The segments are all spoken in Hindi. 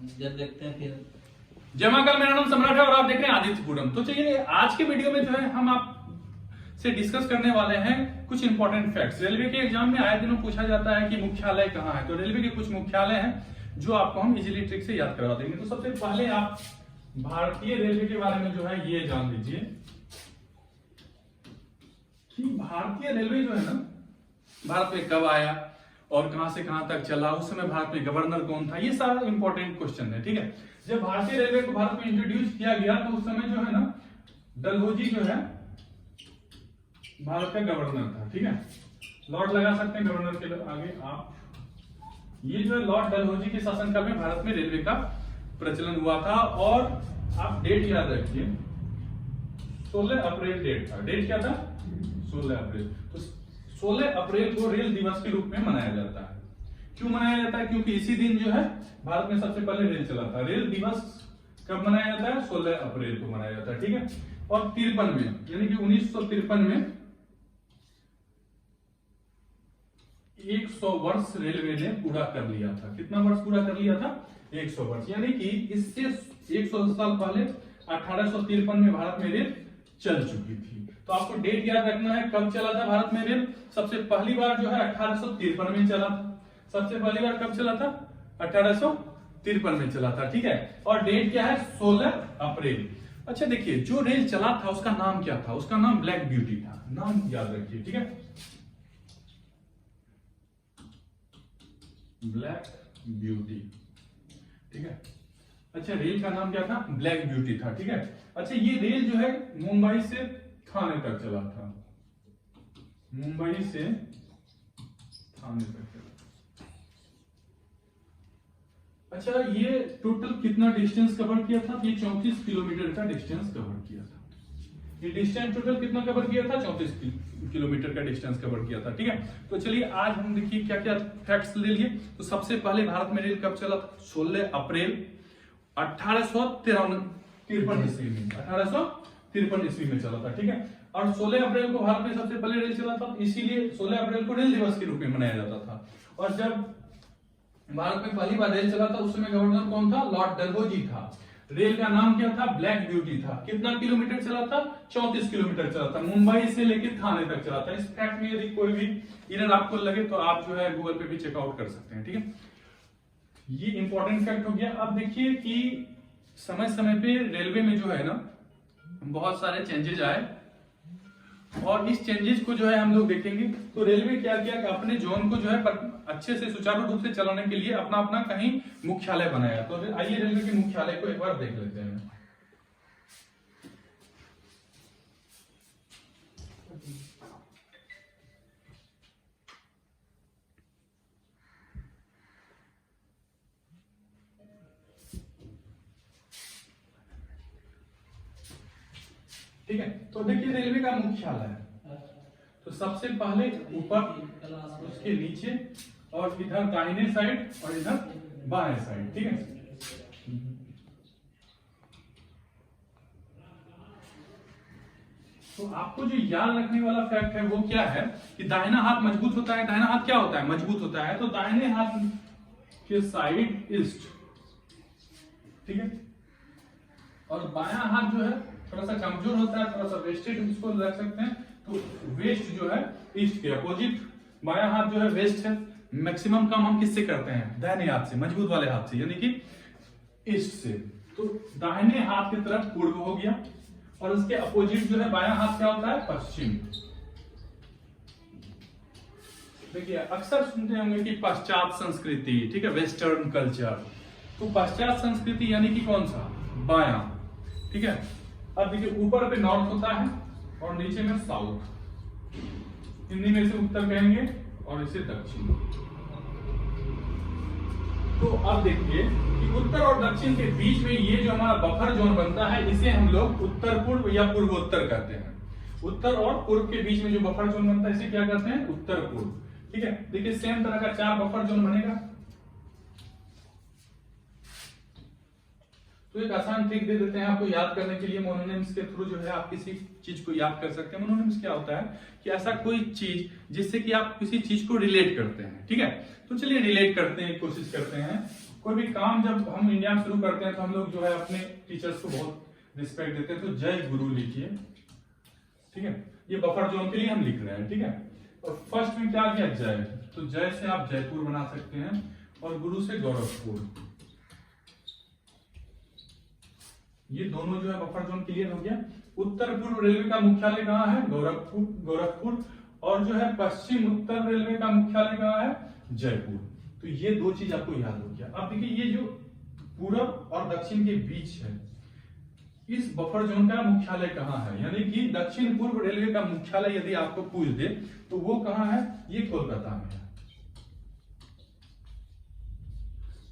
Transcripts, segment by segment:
जब देखते हैं फिर। जय महाकाल, मेरा नाम सम्राट है और आप देख रहे हैं आदित्यपुरम। तो चलिए आज के वीडियो में जो है हम आप से डिस्कस करने वाले हैं कुछ इंपॉर्टेंट फैक्ट्स। रेलवे के एग्जाम में आए दिनों पूछा जाता है कि मुख्यालय कहाँ है, तो रेलवे के कुछ मुख्यालय हैं जो आपको हम इजीली ट्रिक से याद करवा देंगे। तो सबसे पहले आप भारतीय रेलवे के बारे में जो है ये जान लीजिए कि भारतीय रेलवे जो है ना भारत में कब आया और कहां से कहां तक चला, उस समय भारत में गवर्नर कौन था, ये सारा इंपॉर्टेंट क्वेश्चन है। ठीक है, जब भारतीय रेलवे को भारत में इंट्रोड्यूस किया गया तो उस समय जो है ना डलहौजी जो है भारत का गवर्नर था। ठीक है, लॉर्ड लगा सकते हैं गवर्नर के आगे आप। ये जो है लॉर्ड डलहौजी के शासनकाल में भारत में रेलवे का प्रचलन हुआ था। और आप डेट याद रखिए, 16 अप्रैल डेट था। डेट क्या था? 16 अप्रैल। तो 16 अप्रैल को रेल दिवस के रूप में मनाया जाता है। क्यों मनाया जाता है? क्योंकि इसी दिन जो है भारत में सबसे पहले रेल चला था। रेल दिवस कब मनाया जाता है? 16 अप्रैल को मनाया जाता है। ठीक है, और 53 में यानी कि 1953 में 100 वर्ष रेलवे ने पूरा कर लिया था। कितना वर्ष पूरा कर लिया था? 100 वर्ष। यानी कि इससे 100 साल पहले 1853 में भारत में रेल चल चुकी थी। तो आपको डेट याद रखना है कब चला था भारत में रेल। सबसे पहली बार जो है 1853 में चला था। सबसे पहली बार कब चला था? 1853 में चला था। ठीक है, और डेट क्या है? 16 अप्रैल। अच्छा देखिए, जो रेल चला था उसका नाम क्या था? उसका नाम ब्लैक ब्यूटी था। नाम याद रखिए। ठीक है, ब्लैक ब्यूटी। ठीक है, अच्छा रेल का नाम क्या था? ब्लैक ब्यूटी था। ठीक है, अच्छा ये रेल जो है मुंबई से थाने तक चला था। मुंबई से थाने तक चला। अच्छा ये टोटल कितना डिस्टेंस कवर किया था? ये 34 किलोमीटर का डिस्टेंस कवर किया था। ये डिस्टेंस टोटल कितना कवर किया था? 34 किलोमीटर का डिस्टेंस कवर किया था। ठीक है, तो चलिए आज हम देखिए क्या क्या फैक्ट्स ले लिए। तो सबसे पहले भारत में रेल कब चला था? 16 अप्रैल 1853 ईस्वी में। 1853 ईस्वी में चला था। ठीक है, और 16 अप्रैल को भारत में सबसे पहले रेल चला था, इसीलिए 16 अप्रैल को रेल दिवस के रूप में मनाया जाता था। और जब भारत में पहली बार रेल चला था उस समय गवर्नर कौन था? लॉर्ड डलहौजी था। रेल का नाम क्या था? ब्लैक ब्यूटी था। कितना किलोमीटर चला था? 34 किलोमीटर चला था। मुंबई से लेकर थाने तक चला था। इस फैक्ट में यदि कोई भी एरर आपको लगे तो आप जो है गूगल पे भी चेकआउट कर सकते हैं। ठीक है, ये इंपॉर्टेंट फैक्ट हो गया। अब देखिए कि समय समय पे रेलवे में जो है ना बहुत सारे चेंजेस आए और इस चेंजेस को जो है हम लोग देखेंगे। तो रेलवे क्या किया कि अपने जोन को जो है अच्छे से सुचारू रूप से चलाने के लिए अपना अपना कहीं मुख्यालय बनाया। तो आइए रेलवे के मुख्यालय को एक बार देख लेते हैं। ठीक है, तो देखिए रेलवे का मुख्यालय है। तो सबसे पहले ऊपर, उसके नीचे और इधर दाहिने साइड और इधर बाएं साइड। ठीक है, तो आपको जो याद रखने वाला फैक्ट है वो क्या है कि दाहिना हाथ मजबूत होता है। दाहिना हाथ क्या होता है? मजबूत होता है। तो दाहिने हाथ के साइड ईस्ट। ठीक है, और बायां हाथ जो है थोड़ा सा कमजोर होता है, थोड़ा सा वेस्टेड इसको रख सकते हैं। तो वेस्ट जो है ईस्ट के अपोजिट, बायां हाथ जो है वेस्ट है। मैक्सिमम काम हम किससे करते हैं? दाहिने हाथ से, मजबूत वाले हाथ से, यानी कि ईस्ट से। तो दाहिने हाथ की तरफ पूर्व हो गया और उसके अपोजिट जो है बायां हाथ क्या होता है? पश्चिम। देखिए अक्सर सुनते होंगे कि पश्चात संस्कृति, ठीक है, वेस्टर्न कल्चर। तो पश्चात संस्कृति यानी कि कौन सा? बायां। ठीक है, अब देखिए ऊपर पे नॉर्थ होता है और नीचे में साउथ। हिंदी में इसे उत्तर कहेंगे और इसे दक्षिण। तो अब देखिए कि उत्तर और दक्षिण के बीच में ये जो हमारा बफर जोन बनता है इसे हम लोग उत्तर पूर्व या पूर्वोत्तर कहते हैं। उत्तर और पूर्व के बीच में जो बफर जोन बनता है इसे क्या कहते हैं? उत्तर पूर्व। ठीक है, देखिए सेम तरह का 4 बफर जोन बनेगा। तो एक आसान ट्रिक दे देते हैं आपको याद करने के लिए। मोनोनिम्स के थ्रू जो है आप किसी चीज को याद कर सकते हैं। मोनोनिम्स क्या होता है कि ऐसा कोई चीज जिससे कि आप किसी चीज को रिलेट करते हैं। ठीक है, तो चलिए रिलेट करते हैं, कोशिश करते हैं। कोई भी काम जब हम इंडिया में शुरू करते हैं तो हम लोग जो है अपने टीचर्स को बहुत रिस्पेक्ट देते हैं, तो जय गुरु लिखिए, ठीक है। ये बफर जोन के लिए हम लिख रहे हैं, ठीक है। और फर्स्ट में क्या किया, जय, तो जय से आप जयपुर बना सकते हैं और गुरु से गोरखपुर। ये दोनों जो है बफर जोन क्लियर हो गया। उत्तर पूर्व रेलवे का मुख्यालय कहाँ है, गोरखपुर। और जो है पश्चिम उत्तर रेलवे का मुख्यालय कहाँ है, जयपुर। तो ये दो चीज आपको याद हो गया। अब देखिए ये जो पूरब और दक्षिण के बीच है, इस बफर जोन का मुख्यालय कहाँ है, यानी कि दक्षिण पूर्व रेलवे का मुख्यालय यदि आपको पूछ दे तो वो कहाँ है, ये कोलकाता में है।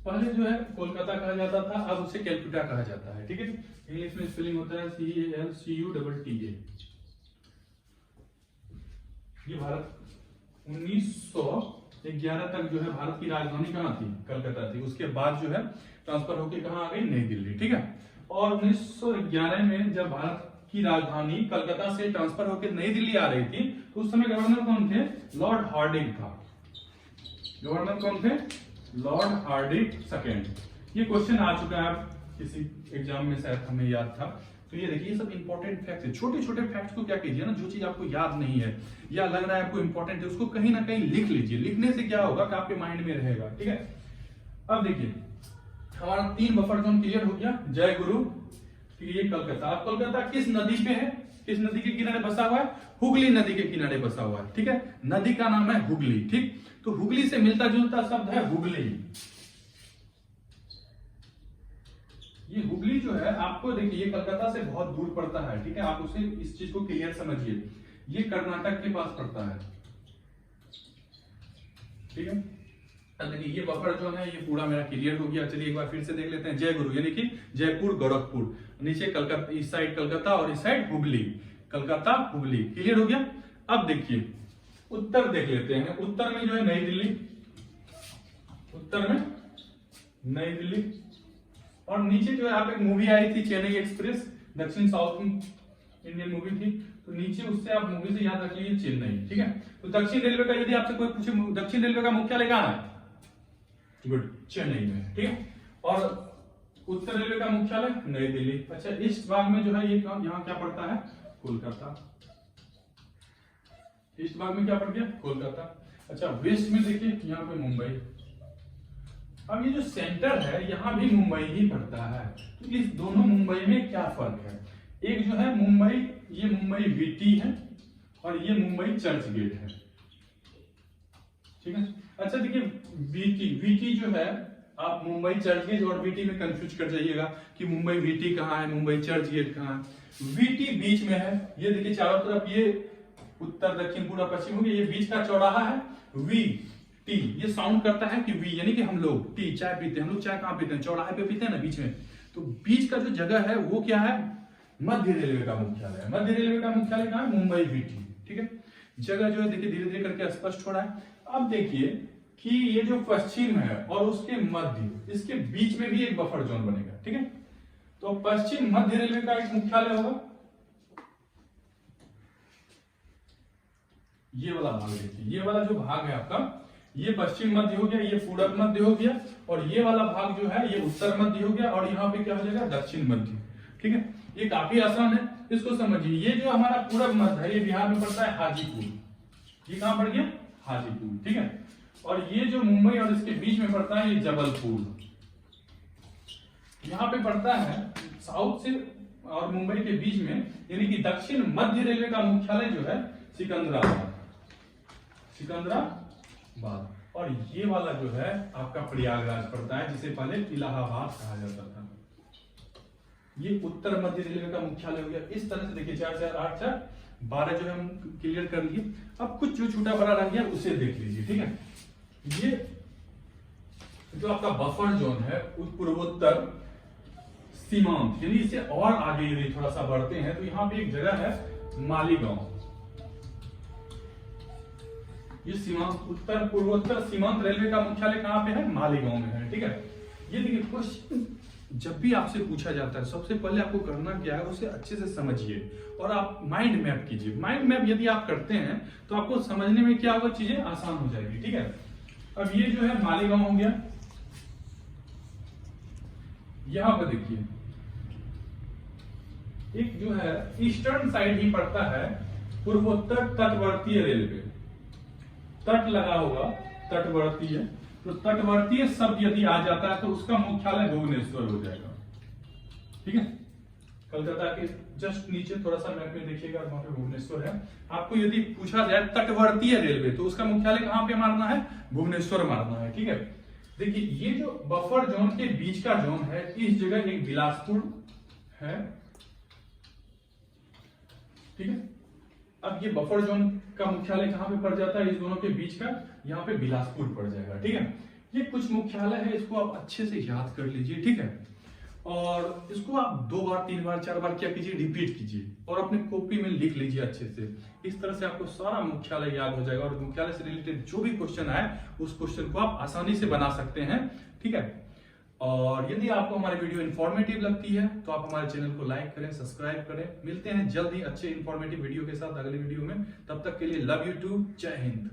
पहले जो है कोलकाता कहा जाता था, अब उसे कैलकुटा कहा जाता है, ठीक है। इंग्लिश में स्पेलिंग होता है CALCUTTA। ये भारत 1911 तक जो है भारत की राजधानी कहाँ थी, कलकत्ता थी। उसके बाद जो है ट्रांसफर होके कहाँ आ गई, नई दिल्ली, ठीक है। और 1911 में जब भारत की राजधानी कलकत्ता से ट्रांसफर होकर नई दिल्ली आ रही थी तो उस समय गवर्नर कौन थे, लॉर्ड हार्डिंग था। गवर्नर कौन थे, लॉर्ड हार्डिंग सेकेंड। ये क्वेश्चन आ चुका है किसी एग्जाम में, शायद हमें याद था। तो ये देखिए, ये सब इंपॉर्टेंट फैक्ट्स है। छोटे छोटे फैक्ट्स को क्या कीजिए ना, जो चीज आपको याद नहीं है या लग रहा है आपको इंपॉर्टेंट है, उसको कहीं ना कहीं लिख लीजिए। लिखने से क्या होगा कि आपके माइंड में रहेगा, ठीक है। अब देखिए हमारा 3 बफर जोन क्लियर हो गया, जय गुरु, ठीक है। ये कलकत्ता, अब कलकत्ता किस नदी पे है, किस नदी के किनारे बसा हुआ है, हुगली नदी के किनारे बसा हुआ है, ठीक है। नदी का नाम है हुगली, ठीक। तो हुगली से मिलता जुलता शब्द है हुगली। ये हुगली जो है आपको देखिए, ये कलकत्ता से बहुत दूर पड़ता है, ठीक है। आप उसे इस चीज को क्लियर समझिए, ये कर्नाटक के पास पड़ता है, ठीक है। अब देखिए ये बफर जोन है, ये पूरा मेरा क्लियर हो गया। चलिए एक बार फिर से देख लेते हैं। जय गुरु यानी कि जयपुर गोरखपुर, नीचे कलकत्ता, इस साइड कलकत्ता और इस साइड हुगली, कलकत्ता हुगली, क्लियर हो गया। अब देखिए उत्तर देख लेते हैं। उत्तर में जो है नई दिल्ली, उत्तर में नई दिल्ली। और नीचे जो है आप एक मूवी आई थी चेन्नई एक्सप्रेस, दक्षिण साउथ इंडियन मूवी थी, तो नीचे उससे आप मूवी से याद रख लीजिए चेन्नई, ठीक है। तो दक्षिण रेलवे का यदि आपसे कोई पूछे दक्षिण रेलवे का मुख्यालय कहाँ है, गुड, चेन्नई में, ठीक है। और उत्तर रेलवे का मुख्यालय नई दिल्ली। अच्छा, ईस्ट भाग में जो है ये यहाँ क्या पड़ता है, कोलकाता। ईस्ट भाग में क्या पड़ गया, कोलकाता। अच्छा, वेस्ट में देखिए यहाँ पे मुंबई। अब ये जो सेंटर है यहाँ भी मुंबई ही पड़ता है। तो इस दोनों मुंबई में क्या फर्क है, एक जो है मुंबई, ये मुंबई वीटी है और ये मुंबई चर्च गेट है, ठीक है। अच्छा देखिए वीटी जो है, आप मुंबई चर्च गेट और वीटी में कंफ्यूज कर जाइएगा कि मुंबई वीटी कहाँ है, मुंबई चर्च गेट कहाँ है। वीटी बीच में है, ये देखिए चारों तरफ, ये उत्तर दक्षिण पूरा पश्चिम हो गया, ये बीच का चौराहा है वी टी। ये साउंड करता है कि वी, यानी कि हम लोग टी चाय पीते हैं, हम लोग चाय कहाँ पीते हैं, चौराहे पे पीते हैं ना, बीच में। तो बीच का जो जगह है वो क्या है, मध्य रेलवे का मुख्यालय है। मध्य रेलवे का मुख्यालय कहाँ है, मुंबई वीटी, ठीक है। जगह जो है देखिए धीरे धीरे करके स्पष्ट हो रहा है। अब देखिए कि ये जो पश्चिम है और उसके मध्य, इसके बीच में भी एक बफर जोन बनेगा, ठीक है। तो पश्चिम मध्य रेलवे का एक मुख्यालय होगा, ये वाला भाग देखिए, ये वाला जो भाग है आपका, ये पश्चिम मध्य हो गया, ये पूरब मध्य हो गया, और ये वाला भाग जो है ये उत्तर मध्य हो गया, और यहाँ पे क्या हो जाएगा, दक्षिण मध्य, ठीक है। ये काफी आसान है, इसको समझिए। ये जो हमारा पूरब मध्य है, ये बिहार में पड़ता है हाजीपुर, ये कहां पड़ गया, हाजीपुर, ठीक है। और ये जो मुंबई और इसके बीच में पड़ता है, ये जबलपुर, यहाँ पे पड़ता है साउथ से और मुंबई के बीच में, यानी कि दक्षिण मध्य रेलवे का मुख्यालय जो है सिकंदराबाद, सिकंदराबाद। और ये वाला जो है आपका प्रयागराज पड़ता है, जिसे पहले इलाहाबाद कहा जाता था। ये उत्तर मध्य रेलवे का मुख्यालय हो गया। इस तरह से देखिए 4 4 8 4 12 जो है हम क्लियर कर लिए। अब कुछ जो छोटा बड़ा रह गया उसे देख लीजिए, ठीक है। ये जो आपका बफर जोन है पूर्वोत्तर सीमांत, यानी इससे और आगे यदि थोड़ा सा बढ़ते हैं तो यहाँ पे एक जगह है मालीगांव। ये सीमांत, उत्तर पूर्वोत्तर सीमांत रेलवे का मुख्यालय कहाँ पे है, मालीगांव में है, ठीक है। ये देखिए क्वेश्चन जब भी आपसे पूछा जाता है, सबसे पहले आपको करना क्या है, उसे अच्छे से समझिए और आप माइंड मैप कीजिए। माइंड मैप यदि आप करते हैं तो आपको समझने में क्या होगा, चीजें आसान हो जाएगी, ठीक है। अब ये जो है मालीगांव हो गया, यहां पर देखिए एक जो है ईस्टर्न साइड ही पड़ता है पूर्वोत्तर तटवर्तीय रेलवे। तट लगा होगा तटवर्तीय, तो तटवर्तीय शब्द यदि आ जाता है तो उसका मुख्यालय भुवनेश्वर हो जाएगा। ठीक है, कलकत्ता के जस्ट नीचे थोड़ा सा मैप में देखिएगा, वहां पे भुवनेश्वर है। आपको यदि पूछा जाए तटवर्तीय रेलवे तो उसका मुख्यालय कहां पे मारना है, भुवनेश्वर मारना है। ठीक है, देखिए ये जो बफर जोन के बीच का जोन है, इस जगह एक बिलासपुर है। ठीक है, अब ये बफर जोन का मुख्यालय कहां पे पड़ जाता है, इस दोनों के बीच का, यहाँ पे बिलासपुर पड़ जाएगा। ठीक है, ये कुछ मुख्यालय है, इसको आप अच्छे से याद कर लीजिए। ठीक है, और इसको आप 2 बार 3 बार 4 बार क्या कीजिए, रिपीट कीजिए और अपने कॉपी में लिख लीजिए अच्छे से। इस तरह से आपको सारा मुख्यालय याद हो जाएगा और मुख्यालय से रिलेटेड जो भी क्वेश्चन आए उस क्वेश्चन को आप आसानी से बना सकते हैं। ठीक है, और यदि आपको हमारी वीडियो इंफॉर्मेटिव लगती है तो आप हमारे चैनल को लाइक करें, सब्सक्राइब करें। मिलते हैं जल्द ही अच्छे इंफॉर्मेटिव वीडियो के साथ अगले वीडियो में। तब तक के लिए लव यू टू, जय हिंद।